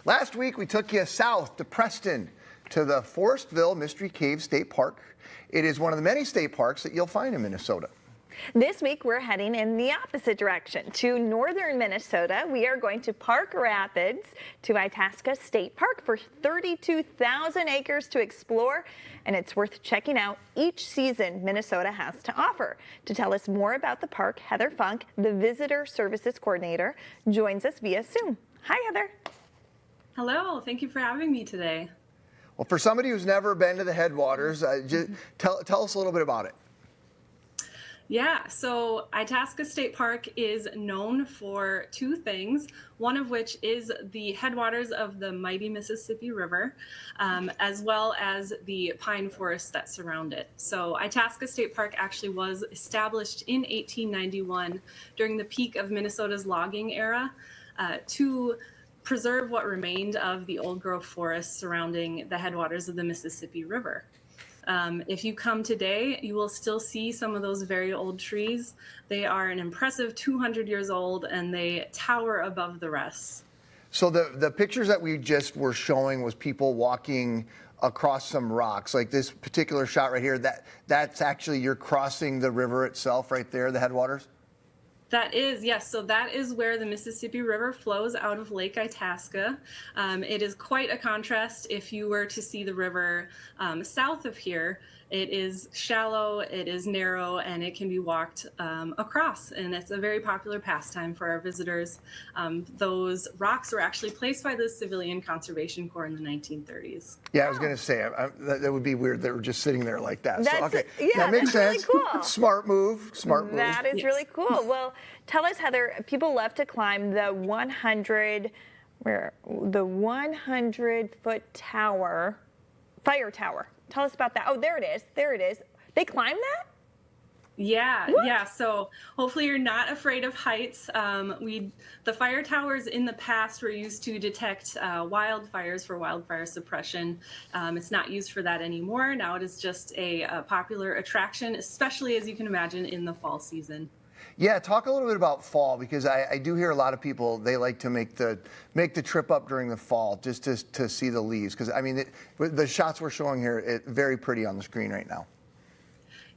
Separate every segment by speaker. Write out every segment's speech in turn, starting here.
Speaker 1: Last week, we took you south to Preston, to the Forestville Mystery Cave State Park. It is one of the many state parks that you'll find in Minnesota.
Speaker 2: This week, we're heading in the opposite direction to northern Minnesota. We are going to Park Rapids to Itasca State Park for 32,000 acres to explore, and it's worth checking out each season Minnesota has to offer. To tell us more about the park, Heather Funk, the Visitor Services Coordinator, joins us via Zoom. Hi, Heather.
Speaker 3: Hello, thank you for having me today.
Speaker 1: Well, for somebody who's never been to the headwaters, tell us a little bit about it.
Speaker 3: Yeah, so Itasca State Park is known for two things, one of which is the headwaters of the mighty Mississippi River, as well as the pine forests that surround it. So Itasca State Park actually was established in 1891 during the peak of Minnesota's logging era to preserve what remained of the old growth forests surrounding the headwaters of the Mississippi River. If you come today, you will still see some of those very old trees. They are an impressive 200 years old and they tower above the rest.
Speaker 1: So the pictures that we just were showing was people walking across some rocks. Like this particular shot right here, that's actually you're crossing the river itself right there, the headwaters?
Speaker 3: That is, yes. So that is where the Mississippi River flows out of Lake Itasca. It is quite a contrast if you were to see the river south of here. It is shallow, it is narrow, and it can be walked across. And it's a very popular pastime for our visitors. Those rocks were actually placed by the Civilian Conservation Corps in the 1930s.
Speaker 1: Yeah, I was going to say, that would be weird. They were just sitting there like that.
Speaker 2: That's,
Speaker 1: so, okay.
Speaker 2: Yeah,
Speaker 1: that makes sense.
Speaker 2: Really cool.
Speaker 1: Smart move. Smart move.
Speaker 2: That is really cool. Well, tell us, Heather, people love to climb the 100-foot tower, fire tower. Tell us about that. Oh, there it is. There it is. They climb that?
Speaker 3: Yeah,
Speaker 2: what?
Speaker 3: Yeah. So hopefully you're not afraid of heights. The fire towers in the past were used to detect wildfires for wildfire suppression. It's not used for that anymore. Now it is just a popular attraction, especially as you can imagine in the fall season.
Speaker 1: Yeah, talk a little bit about fall, because I do hear a lot of people, they like to make the trip up during the fall just to see the leaves. Because I mean, the shots we're showing here, very pretty on the screen right now.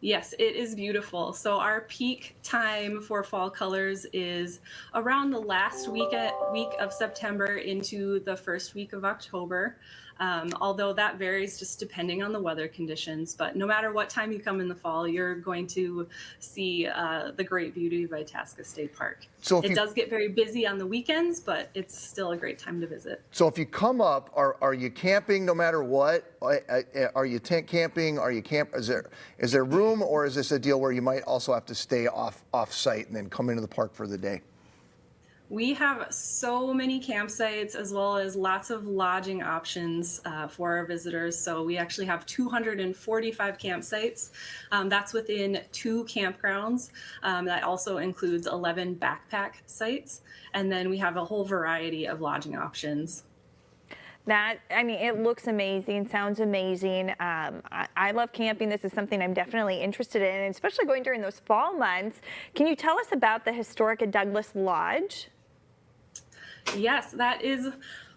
Speaker 3: Yes, it is beautiful. So our peak time for fall colors is around the last week of September into the first week of October. Although that varies just depending on the weather conditions. But no matter what time you come in the fall, you're going to see the great beauty of Itasca State Park. So it does get very busy on the weekends, but it's still a great time to visit.
Speaker 1: So if you come up, are you camping no matter what? Are you tent camping? Are you is there room, or is this a deal where you might also have to stay off site and then come into the park for the day?
Speaker 3: We have so many campsites as well as lots of lodging options for our visitors. So we actually have 245 campsites. That's within 2 campgrounds. That also includes 11 backpack sites. And then we have a whole variety of lodging options.
Speaker 2: I mean, it looks amazing, sounds amazing. I love camping. This is something I'm definitely interested in, especially going during those fall months. Can you tell us about the historic Douglas Lodge?
Speaker 3: Yes, that is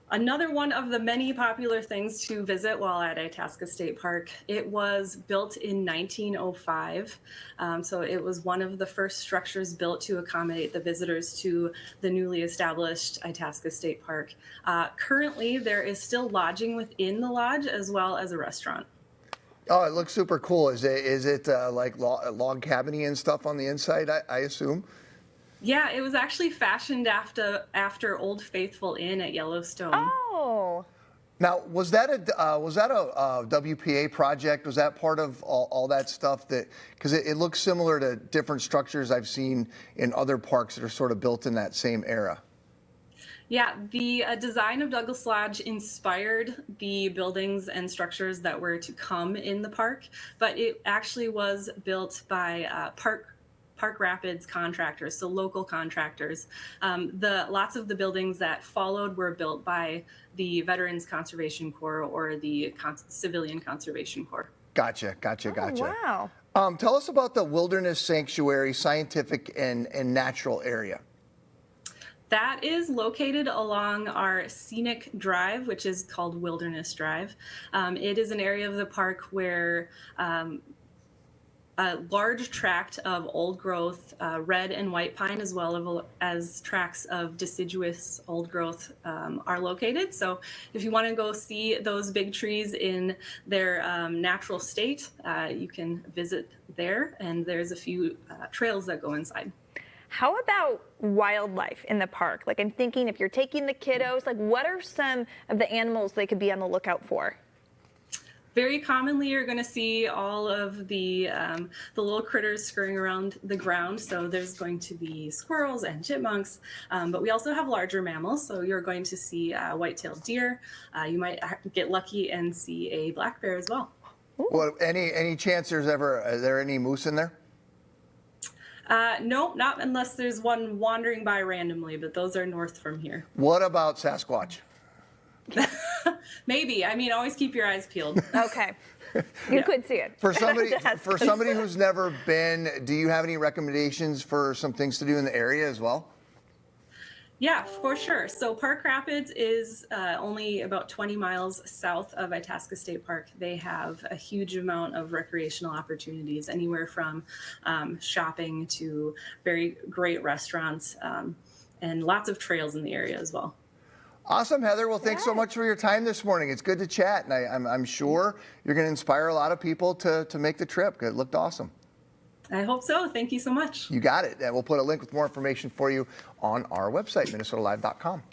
Speaker 3: another one of the many popular things to visit while at Itasca State Park. It was built in 1905, so it was one of the first structures built to accommodate the visitors to the newly established Itasca State Park. Currently, there is still lodging within the lodge as well as a restaurant.
Speaker 1: Oh, it looks super cool. Is it like log cabiny and stuff on the inside, I assume?
Speaker 3: Yeah, it was actually fashioned after Old Faithful Inn at Yellowstone.
Speaker 2: Oh.
Speaker 1: Now, was that a WPA project? Was that part of all that stuff? Because it looks similar to different structures I've seen in other parks that are sort of built in that same era.
Speaker 3: Yeah, the design of Douglas Lodge inspired the buildings and structures that were to come in the park, but it actually was built by Park Rapids contractors, so local contractors. Lots of the buildings that followed were built by the Veterans Conservation Corps or the Civilian Conservation Corps.
Speaker 1: Gotcha.
Speaker 2: Oh,
Speaker 1: wow. Tell us about the Wilderness Sanctuary Scientific and Natural Area.
Speaker 3: That is located along our scenic drive, which is called Wilderness Drive. It is an area of the park where a large tract of old growth red and white pine, as well as tracts of deciduous old growth are located. So if you want to go see those big trees in their natural state, you can visit there, and there's a few trails that go inside.
Speaker 2: How about wildlife in the park? Like, I'm thinking if you're taking the kiddos, like what are some of the animals they could be on the lookout for?
Speaker 3: Very commonly, you're going to see all of the little critters scurrying around the ground. So there's going to be squirrels and chipmunks, but we also have larger mammals. So you're going to see white-tailed deer. You might get lucky and see a black bear as well.
Speaker 1: Well, any chance are there any moose in there?
Speaker 3: No, not unless there's one wandering by randomly, but those are north from here.
Speaker 1: What about Sasquatch?
Speaker 3: Maybe. I mean, always keep your eyes peeled.
Speaker 2: Okay. You could see it.
Speaker 1: For somebody who's never been, do you have any recommendations for some things to do in the area as well?
Speaker 3: Yeah, for sure. So Park Rapids is only about 20 miles south of Itasca State Park. They have a huge amount of recreational opportunities, anywhere from shopping to very great restaurants, and lots of trails in the area as well.
Speaker 1: Awesome, Heather. Well, thanks so much for your time this morning. It's good to chat, and I'm sure you're going to inspire a lot of people to make the trip. It looked awesome.
Speaker 3: I hope so. Thank you so much.
Speaker 1: You got it. And we'll put a link with more information for you on our website, minnesotalive.com.